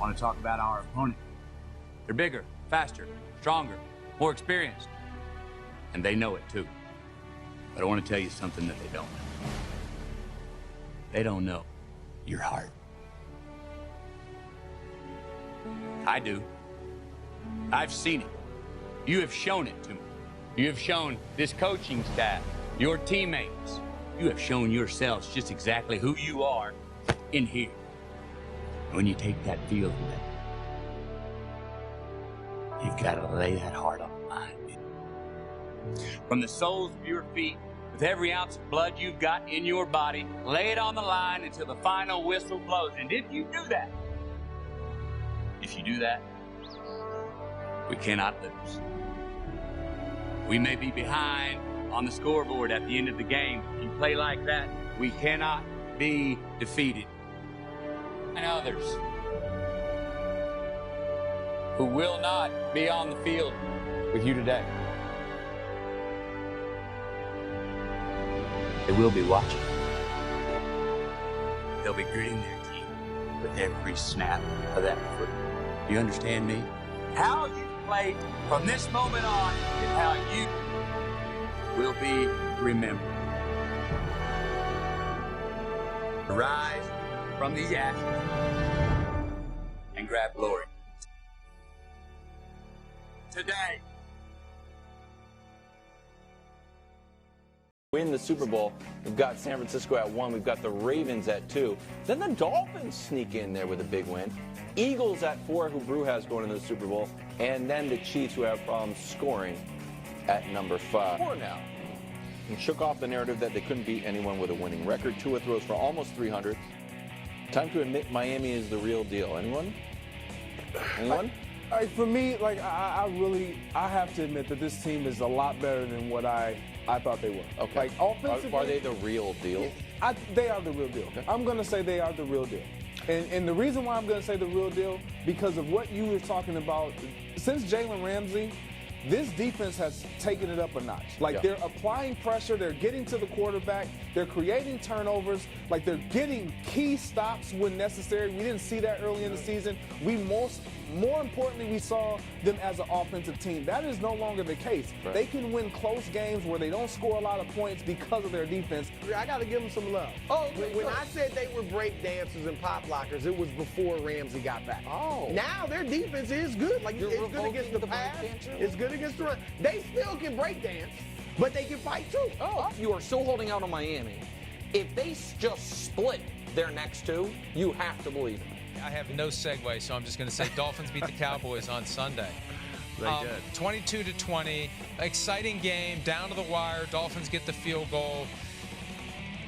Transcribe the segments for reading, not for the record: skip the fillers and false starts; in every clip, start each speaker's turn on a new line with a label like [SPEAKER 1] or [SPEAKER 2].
[SPEAKER 1] want to talk about our opponent. They're bigger, faster, stronger, more experienced. And they know it too. But I want to tell you something that they don't know. They don't know your heart. I do. I've seen it. You have shown it to me. You have shown this coaching staff, your teammates. You have shown yourselves just exactly who you are in here. When you take that field today, you've got to lay that heart on the line. From the soles of your feet, with every ounce of blood you've got in your body, lay it on the line until the final whistle blows. And if you do that, we cannot lose. We may be behind on the scoreboard at the end of the game. If you play like that, we cannot be defeated. And others who will not be on the field with you today. They will be watching. They'll be gritting their teeth with every snap of that foot. You understand me? How you play from this moment on is how you will be remembered. Rise from these ashes and grab glory. Today.
[SPEAKER 2] Win the Super Bowl. We've got San Francisco at 1. We've got the Ravens at 2. Then the Dolphins sneak in there with a big win. Eagles at 4, who Brew has going into the Super Bowl. And then the Chiefs, who have problems scoring, at number 5. 4 now. And shook off the narrative that they couldn't beat anyone with a winning record. Tua throws for almost 300. Time to admit Miami is the real deal. Anyone?
[SPEAKER 3] For me, I have to admit that this team is a lot better than what I thought they were.
[SPEAKER 2] Okay.
[SPEAKER 3] Like, offensively,
[SPEAKER 2] are they the real deal?
[SPEAKER 3] They are the real deal. Okay. I'm going to say they are the real deal. And the reason why I'm going to say the real deal, because of what you were talking about, since Jalen Ramsey, this defense has taken it up a notch. They're applying pressure, they're getting to the quarterback, they're creating turnovers, they're getting key stops when necessary. We didn't see that early in the season. More importantly, we saw them as an offensive team. That is no longer the case. Right. They can win close games where they don't score a lot of points because of their defense.
[SPEAKER 4] I got to give them some love. When I said they were break dancers and pop lockers, it was before Ramsey got back. Now their defense is good. It's good against the pass. It's good against the run. They still can break dance, but they can fight too.
[SPEAKER 5] You are still holding out on Miami. If they just split their next 2, you have to believe it.
[SPEAKER 6] I have no segue, so I'm just going to say Dolphins beat the Cowboys on Sunday.
[SPEAKER 1] They did.
[SPEAKER 6] 22-20. Exciting game, down to the wire. Dolphins get the field goal.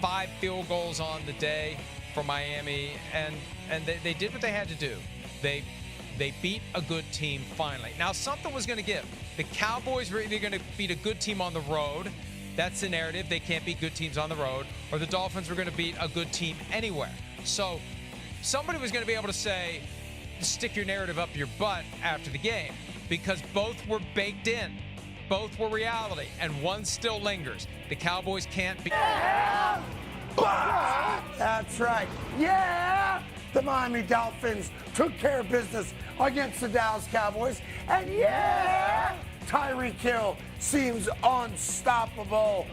[SPEAKER 6] 5 field goals on the day for Miami, and they did what they had to do. They beat a good team finally. Now, something was going to give. The Cowboys were either going to beat a good team on the road. That's the narrative. They can't beat good teams on the road. Or the Dolphins were going to beat a good team anywhere. So somebody was going to be able to say, stick your narrative up your butt after the game, because both were baked in. Both were reality, and one still lingers. The Cowboys can't be.
[SPEAKER 7] Yeah! That's right. Yeah! The Miami Dolphins took care of business against the Dallas Cowboys. And yeah! Tyreek Hill seems unstoppable.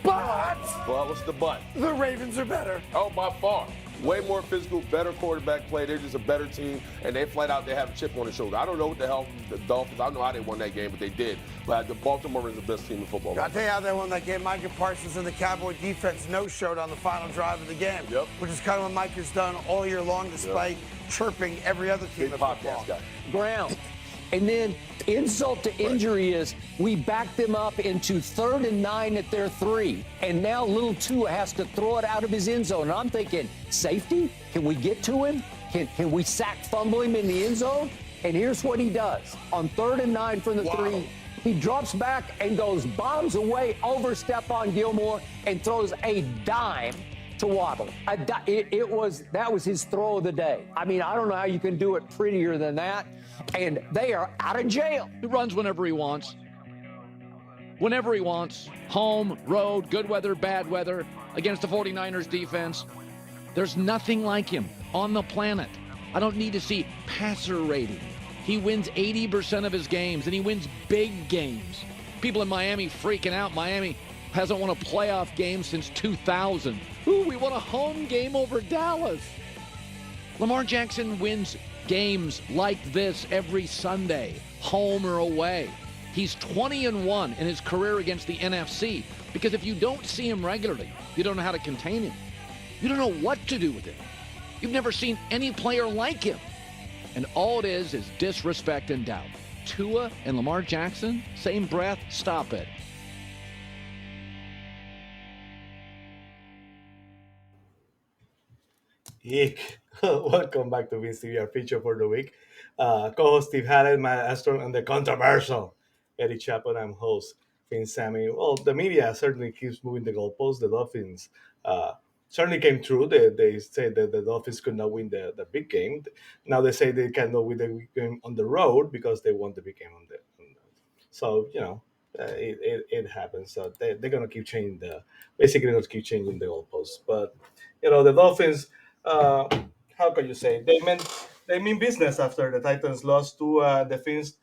[SPEAKER 7] But
[SPEAKER 8] what's the but?
[SPEAKER 7] The Ravens are better.
[SPEAKER 8] Oh, by far. Way more physical, better quarterback play. They're just a better team, and they flat out, they have a chip on their shoulder. I don't know what the hell the Dolphins, I don't know how they won that game, but they did. But the Baltimore is the best team in football.
[SPEAKER 7] I'll tell you how they won that game. Micah Parsons and the Cowboy defense no-showed on the final drive of the game, which is kind of what Micah's done all year long, despite chirping every other team in football.
[SPEAKER 9] Ground. And then insult to injury is we backed them up into 3rd and 9 at their 3. And now little Tua has to throw it out of his end zone. And I'm thinking, safety? Can we get to him? Can we fumble him in the end zone? And here's what he does. On 3rd and 9 from the 3, he drops back and goes bombs away over Stephon Gilmore and throws a dime to Waddle. That was his throw of the day. I mean, I don't know how you can do it prettier than that. And they are out of jail.
[SPEAKER 10] He runs whenever he wants. Whenever he wants. Home, road, good weather, bad weather, against the 49ers defense. There's nothing like him on the planet. I don't need to see passer rating. He wins 80% of his games, and he wins big games. People in Miami freaking out. Miami hasn't won a playoff game since 2000. Ooh, we won a home game over Dallas. Lamar Jackson wins games like this every Sunday, home or away. He's 20-1 in his career against the NFC, because if you don't see him regularly, you don't know how to contain him. You don't know what to do with him. You've never seen any player like him. And all it is disrespect and doubt. Tua and Lamar Jackson, same breath, stop it.
[SPEAKER 11] Eek. Welcome back to Vince TV, our feature for the week. Co-host Steve Hallett, Matt Astron, and the controversial Eddie Chaput. I'm host Vince Sammy. Well, the media certainly keeps moving the goalposts. The Dolphins certainly came through. They say that the Dolphins could not win the big game. Now they say they cannot win the big game on the road because they won the big game on the so, it happens. So they're going to keep changing basically going to keep changing the goalposts. But, the Dolphins, how can you say, they mean business after the Titans lost to the Fins.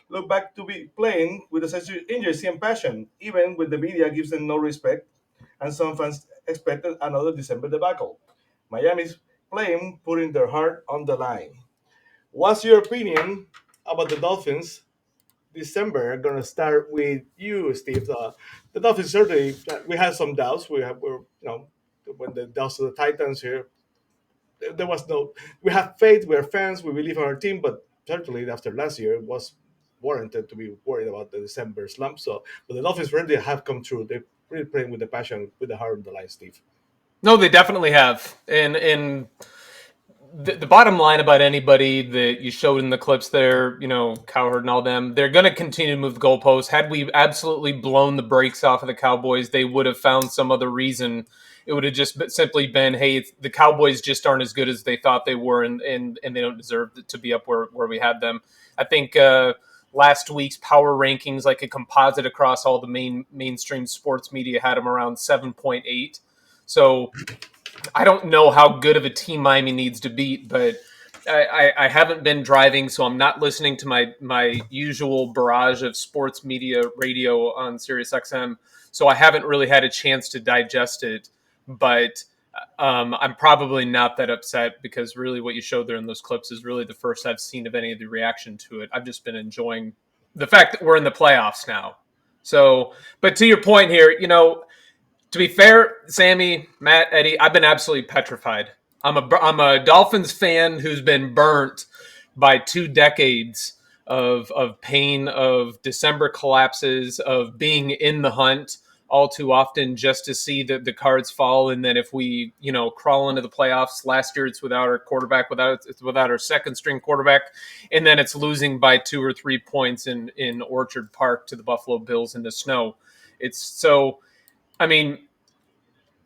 [SPEAKER 11] Look back to be playing with a sense of injury and passion, even when the media gives them no respect, and some fans expected another December debacle. Miami's playing, putting their heart on the line. What's your opinion about the Dolphins? December, I'm gonna start with you, Steve. The Dolphins certainly we had some doubts. When the doubts of the Titans here, there was no. We have faith. We are fans. We believe in our team. But certainly after last year, it was warranted to be worried about the December slump. So, but the Dolphins really have come through. They're really playing with the passion, with the heart on the line, Steve.
[SPEAKER 12] No, they definitely have. And the bottom line about anybody that you showed in the clips there, Cowherd and all them, they're going to continue to move the goalposts. Had we absolutely blown the brakes off of the Cowboys, they would have found some other reason. It would have just simply been, hey, the Cowboys just aren't as good as they thought they were, and they don't deserve to be up where we had them. I think last week's power rankings, like a composite across all the mainstream sports media, had them around 7.8. So I don't know how good of a team Miami needs to beat, but I haven't been driving, so I'm not listening to my usual barrage of sports media radio on SiriusXM. So I haven't really had a chance to digest it, but I'm probably not that upset, because really what you showed there in those clips is really the first I've seen of any of the reaction to it. I've just been enjoying the fact that we're in the playoffs now. So, but to your point here, to be fair, Sammy, Matt, Eddie, I've been absolutely petrified. I'm a Dolphins fan who's been burnt by 2 decades of pain, of December collapses, of being in the hunt all too often just to see the cards fall. And then if we, crawl into the playoffs, last year it's without our quarterback, it's without our second string quarterback. And then it's losing by 2 or 3 points in Orchard Park to the Buffalo Bills in the snow. It's so,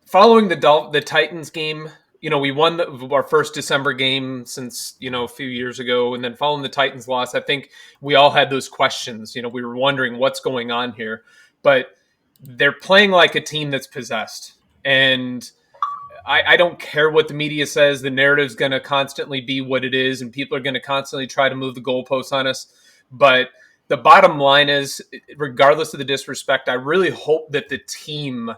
[SPEAKER 12] following the Titans game, we won our first December game since, a few years ago. And then following the Titans loss, I think we all had those questions. We were wondering what's going on here. But they're playing like a team that's possessed. And I don't care what the media says. The narrative's going to constantly be what it is, and people are going to constantly try to move the goalposts on us. But the bottom line is, regardless of the disrespect, I really hope that the team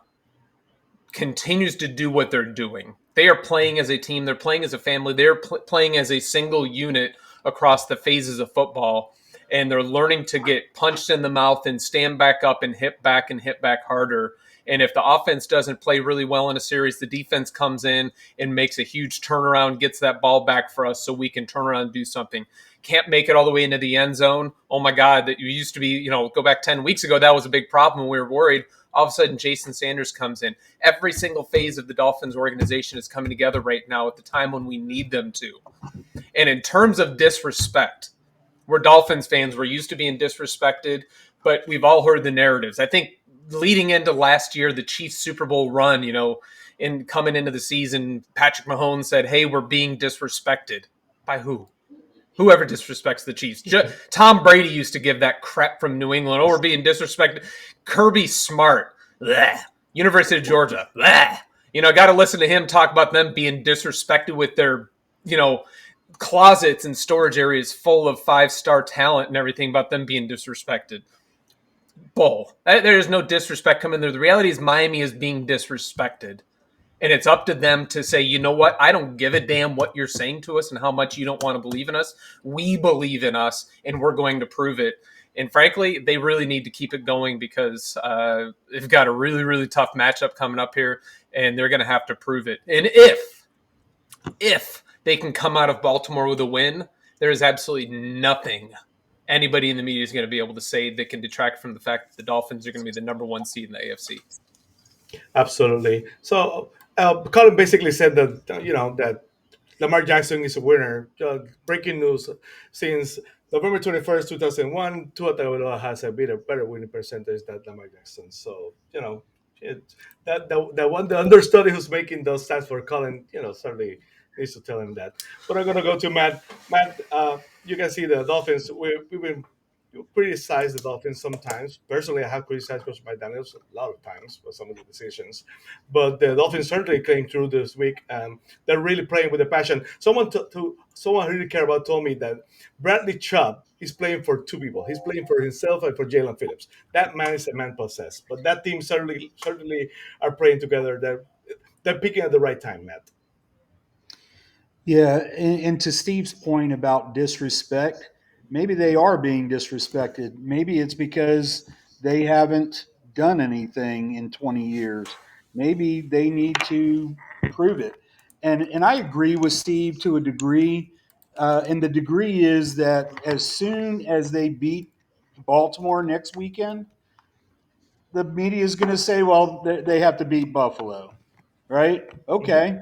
[SPEAKER 12] continues to do what they're doing. They are playing as a team. They're playing as a family. They're playing as a single unit across the phases of football. And they're learning to get punched in the mouth and stand back up and hit back harder. And if the offense doesn't play really well in a series, the defense comes in and makes a huge turnaround, gets that ball back for us so we can turn around and do something. Can't make it all the way into the end zone. Oh my God, that you used to be, go back 10 weeks ago, that was a big problem. We were worried. All of a sudden, Jason Sanders comes in. Every single phase of the Dolphins organization is coming together right now at the time when we need them to. And in terms of disrespect, we're Dolphins fans. We're used to being disrespected, but we've all heard the narratives. I think leading into last year, the Chiefs Super Bowl run, in coming into the season, Patrick Mahomes said, hey, we're being disrespected. By who? Whoever disrespects the Chiefs. Tom Brady used to give that crap from New England. Oh, we're being disrespected. Kirby Smart. Bleh. University of Georgia. Bleh. Got to listen to him talk about them being disrespected with their, closets and storage areas full of 5-star talent and everything about them being disrespected. Bull. There is no disrespect coming there. The reality is Miami is being disrespected. And it's up to them to say, you know what? I don't give a damn what you're saying to us and how much you don't want to believe in us. We believe in us, and we're going to prove it. And frankly, they really need to keep it going because they've got a really, really tough matchup coming up here, and they're going to have to prove it. And if they can come out of Baltimore with a win, there is absolutely nothing anybody in the media is going to be able to say that can detract from the fact that the Dolphins are going to be the number one seed in the AFC.
[SPEAKER 11] Absolutely. So Colin basically said that that Lamar Jackson is a winner. Breaking news: since November 21st, 2001, Tua Tagovailoa has a better winning percentage than Lamar Jackson. So the understudy who's making those stats for Colin, certainly needs to tell him that. But I'm gonna go to Matt. Matt, you can see the Dolphins. We've been criticize the Dolphins sometimes. Personally, I have criticized Coach McDaniels a lot of times for some of the decisions. But the Dolphins certainly came through this week, and they're really playing with a passion. Someone I really care about told me that Bradley Chubb is playing for two people. He's playing for himself and for Jalen Phillips. That man is a man possessed. But that team certainly are playing together. They're picking at the right time, Matt.
[SPEAKER 13] Yeah, and to Steve's point about disrespect, maybe they are being disrespected. Maybe it's because they haven't done anything in 20 years. Maybe they need to prove it. And I agree with Steve to a degree. And the degree is that as soon as they beat Baltimore next weekend, the media is going to say, well, they have to beat Buffalo, right? Okay.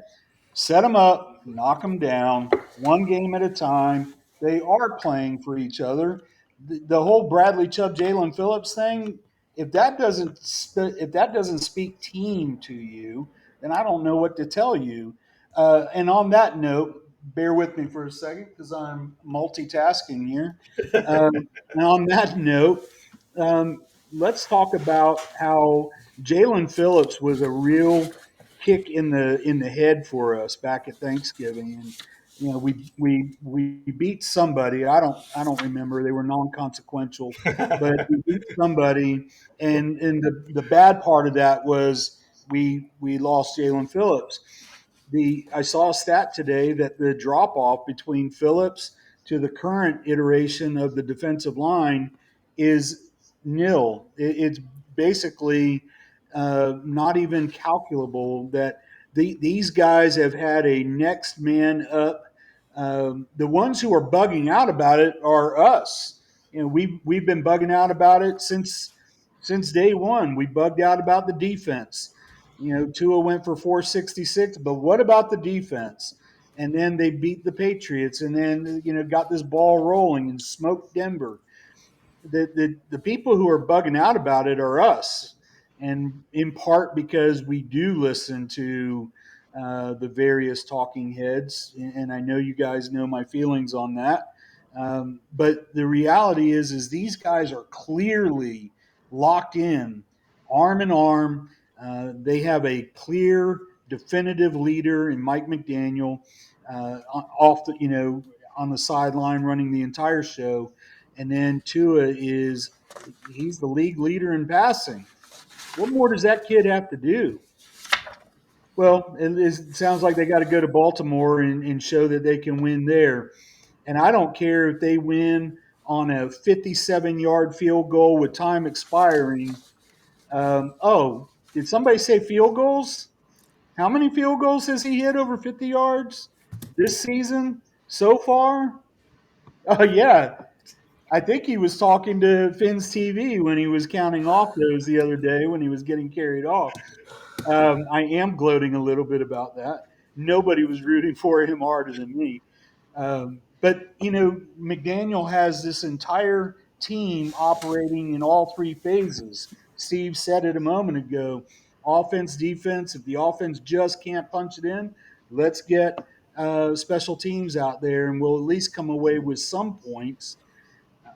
[SPEAKER 13] Set them up, knock them down, one game at a time. They are playing for each other. The whole Bradley Chubb, Jalen Phillips thing, if that doesn't speak team to you, then I don't know what to tell you. And on that note, bear with me for a second because I'm multitasking here. And on that note, let's talk about how Jalen Phillips was a real kick in the head for us back at Thanksgiving, and we beat somebody. I don't remember. They were non-consequential, but we beat somebody, and the bad part of that was we lost Jalen Phillips. I saw a stat today that the drop off between Phillips to the current iteration of the defensive line is nil. It's basically not even calculable that these guys have had a next man up. The ones who are bugging out about it are us. We've been bugging out about it since day one. We bugged out about the defense. Tua went for 466, but what about the defense? And then they beat the Patriots, and then got this ball rolling and smoked Denver. The people who are bugging out about it are us, and in part because we do listen to the various talking heads, and I know you guys know my feelings on that. But the reality is these guys are clearly locked in, arm in arm. They have a clear, definitive leader in Mike McDaniel, on the sideline running the entire show. And then Tua he's the league leader in passing. What more does that kid have to do? Well, it sounds like they got to go to Baltimore and show that they can win there. And I don't care if they win on a 57-yard field goal with time expiring. Did somebody say field goals? How many field goals has he hit over 50 yards this season so far? Oh, yeah. I think he was talking to Finn's TV when he was counting off those the other day when he was getting carried off. I am gloating a little bit about that. Nobody was rooting for him harder than me. But McDaniel has this entire team operating in all three phases. Steve said it a moment ago. Offense, defense. If the offense just can't punch it in, let's get special teams out there, and we'll at least come away with some points.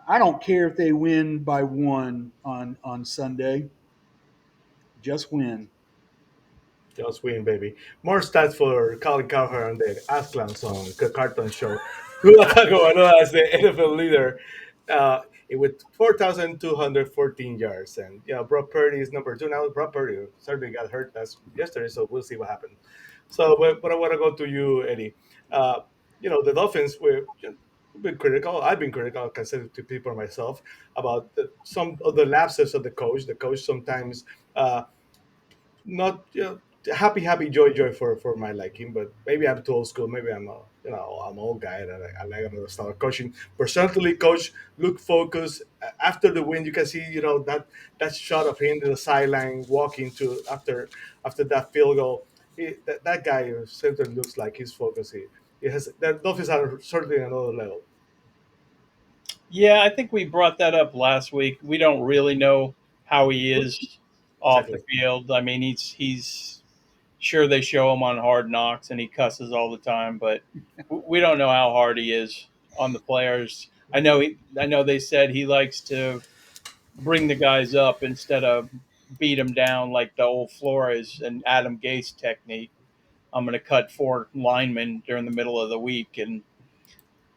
[SPEAKER 13] I don't care if they win by one on Sunday. Just win.
[SPEAKER 11] Just win, baby. More stats for Colin Cowherd on the Ask Clowns on the Carton Show. Tua Tagovailoa as the NFL leader uh, with 4,214 yards. And, Brock Purdy is number 2 now. Brock Purdy certainly got hurt yesterday, so we'll see what happens. So, but I want to go to you, Eddie. Uh, the Dolphins we've been critical. I've been critical, I can say it to people myself, about some of the lapses of the coach. The coach sometimes not happy joy for my liking, but maybe I'm too old school. Maybe I'm I'm an old guy and I like another style of coaching. But certainly, coach look focused after the win. You can see that shot of him to the sideline walking to after that field goal. That guy certainly looks like he's focused. He has that Dolphins are certainly another level.
[SPEAKER 14] Yeah, I think we brought that up last week. We don't really know how he is off the
[SPEAKER 11] Exactly.
[SPEAKER 14] field. I mean, he's sure they show him on Hard Knocks and he cusses all the time, but we don't know how hard he is on the players. I know they said he likes to bring the guys up instead of beat them down like the old Flores and Adam Gase technique. I'm going to cut 4 linemen during the middle of the week and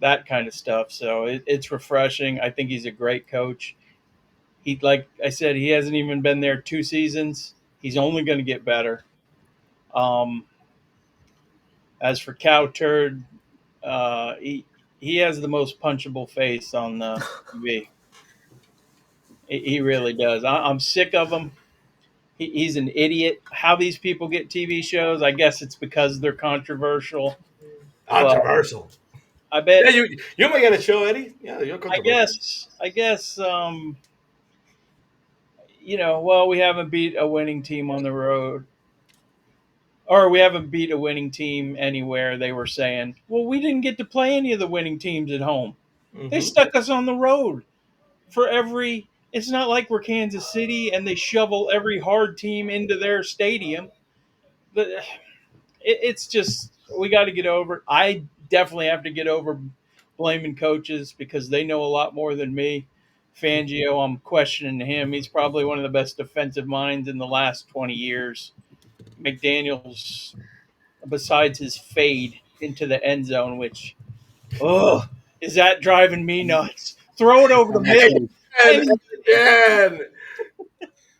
[SPEAKER 14] that kind of stuff. So it's refreshing. I think he's a great coach. He, like I said, he hasn't even been there 2 seasons. He's only going to get better. Um, as for Cow Turd, he has the most punchable face on the TV. He really does. I'm sick of him. He's an idiot. How these people get TV shows, I guess it's because they're controversial. But
[SPEAKER 11] Controversial.
[SPEAKER 14] I bet.
[SPEAKER 11] Yeah, you might get a show, Eddie. Yeah, you're controversial.
[SPEAKER 14] I guess. Well, we haven't beat a winning team on the road, or we haven't beat a winning team anywhere. They were saying, well, we didn't get to play any of the winning teams at home. They
[SPEAKER 11] Mm-hmm.
[SPEAKER 14] stuck us on the road for every. It's not like we're Kansas City and they shovel every hard team into their stadium. But it's just we got to get over it. I definitely have to get over blaming coaches because they know a lot more than me. Fangio, I'm questioning him. He's probably one of the best defensive minds in the last 20 years. McDaniels, besides his fade into the end zone, which, oh, is that driving me nuts? Throw it over the middle.
[SPEAKER 11] And again.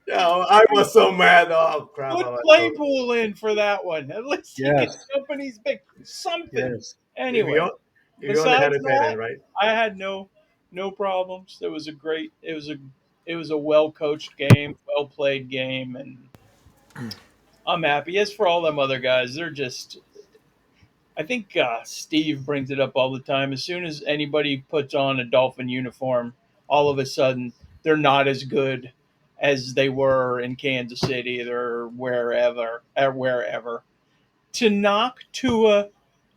[SPEAKER 11] Yeah, I was so mad. Oh crap!
[SPEAKER 14] Put Claypool in for that one. At least he can
[SPEAKER 13] Yes.
[SPEAKER 14] jump in his big something.
[SPEAKER 13] Yes.
[SPEAKER 11] If
[SPEAKER 14] Anyway,
[SPEAKER 11] you only had
[SPEAKER 14] besides
[SPEAKER 11] a tight
[SPEAKER 14] that,
[SPEAKER 11] end, right?
[SPEAKER 14] I had no problems. It was a well coached game, well played game, and I'm happy. As for all them other guys, they're just. I think Steve brings it up all the time. As soon as anybody puts on a Dolphin uniform, all of a sudden they're not as good as they were in Kansas City or wherever. To knock Tua,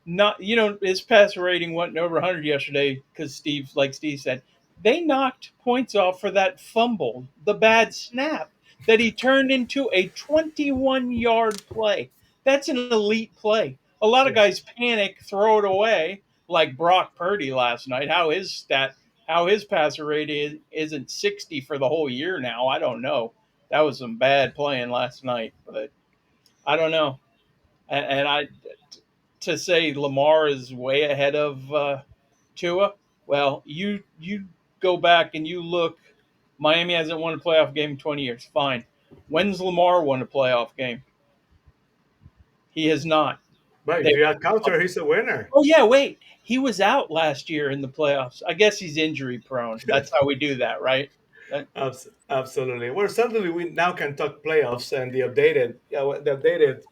[SPEAKER 14] not his passer rating wasn't over 100 yesterday because like Steve said, they knocked points off for that fumble, the bad snap that he turned into a 21-yard play. That's an elite play. A lot of
[SPEAKER 11] Yes.
[SPEAKER 14] guys panic, throw it away, like Brock Purdy last night. How his passer rating isn't 60 for the whole year now. I don't know. That was some bad playing last night, but I don't know. And I to say Lamar is way ahead of Tua. Well, you go back and you look. Miami hasn't won a playoff game in 20 years. Fine. When's Lamar won a playoff game? He has not.
[SPEAKER 11] But if
[SPEAKER 14] They,
[SPEAKER 11] you had counter, he's a winner.
[SPEAKER 14] oh yeah, wait. He was out last year in the playoffs. I guess he's injury prone. That's how we do that, right?
[SPEAKER 11] Absolutely. Well, certainly we now can talk playoffs and the updated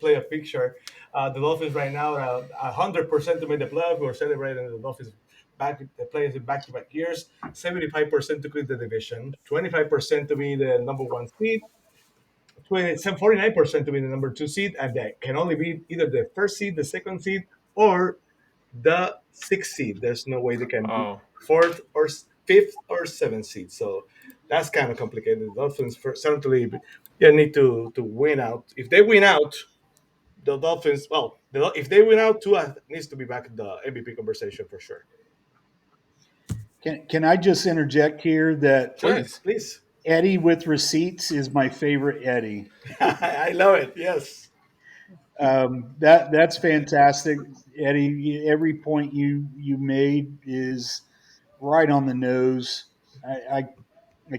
[SPEAKER 11] playoff picture. The Dolphins right now are 100% to make the playoff. We're celebrating the Dolphins the players in back-to-back years. 75% to clean the division. 25% to be the number 1 seed. 49% to be the number 2 seed, and they can only be either the first seed, the second seed, or the 6th seed. There's no way they can be
[SPEAKER 12] Oh,
[SPEAKER 11] fourth or fifth or 7th seed. So that's kind of complicated. The Dolphins certainly need to win out. If they win out, the Dolphins, if they win out, Tua needs to be back in the MVP conversation for sure.
[SPEAKER 13] Can I just interject here that
[SPEAKER 11] Sure,
[SPEAKER 12] please.
[SPEAKER 13] Eddie with receipts is my favorite Eddie.
[SPEAKER 11] I love it. Yes.
[SPEAKER 13] That's fantastic, Eddie. Every point you made is right on the nose. I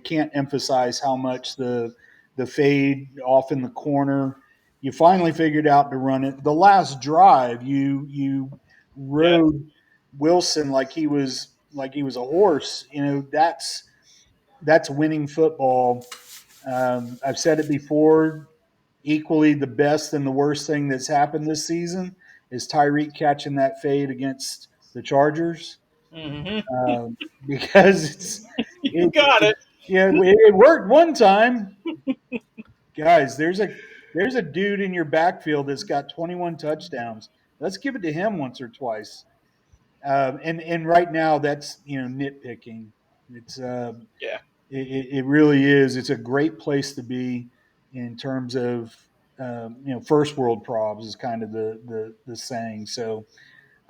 [SPEAKER 13] can't emphasize how much the fade off in the corner. You finally figured out to run it. The last drive, you rode Wilson like he was a horse. That's winning football. I've said it before. Equally, the best and the worst thing that's happened this season is Tyreek catching that fade against the Chargers, because
[SPEAKER 14] You got it.
[SPEAKER 13] it worked one time. Guys, there's a dude in your backfield that's got 21 touchdowns. Let's give it to him once or twice. And right now, that's nitpicking. It's
[SPEAKER 14] Yeah.
[SPEAKER 13] it really is. It's a great place to be in terms of first world problems is kind of the saying. So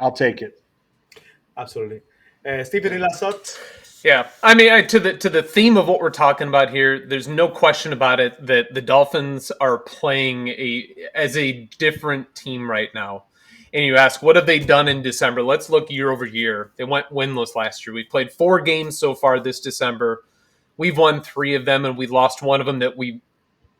[SPEAKER 13] I'll take it.
[SPEAKER 11] Absolutely. Stephen, any last thoughts?
[SPEAKER 12] Yeah, I mean, to the theme of what we're talking about here, there's no question about it that the Dolphins are playing as a different team right now. And you ask, what have they done in December? Let's look year over year. They went winless last year. We played 4 games so far this December. We've won 3 of them, and we lost one of them that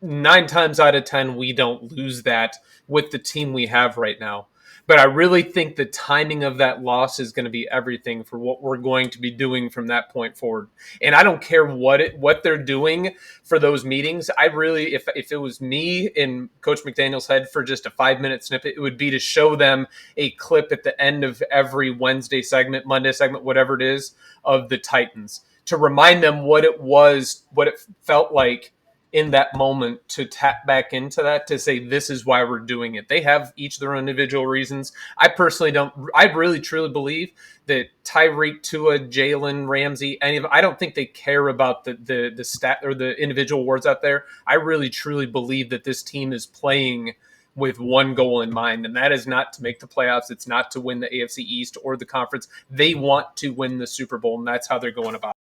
[SPEAKER 12] 9 times out of 10, we don't lose that with the team we have right now. But I really think the timing of that loss is going to be everything for what we're going to be doing from that point forward. And I don't care what they're doing for those meetings. I really, if it was me in Coach McDaniel's head for just a 5-minute snippet, it would be to show them a clip at the end of every Wednesday segment, Monday segment, whatever it is, of the Titans, to remind them what it felt like in that moment, to tap back into that, to say, this is why we're doing it. They have each their own individual reasons. I really truly believe that Tyreek, Tua, Jalen, Ramsey, I don't think they care about the stat or the individual awards out there. I really truly believe that this team is playing with one goal in mind, and that is not to make the playoffs. It's not to win the AFC East or the conference. They want to win the Super Bowl, and that's how they're going about it.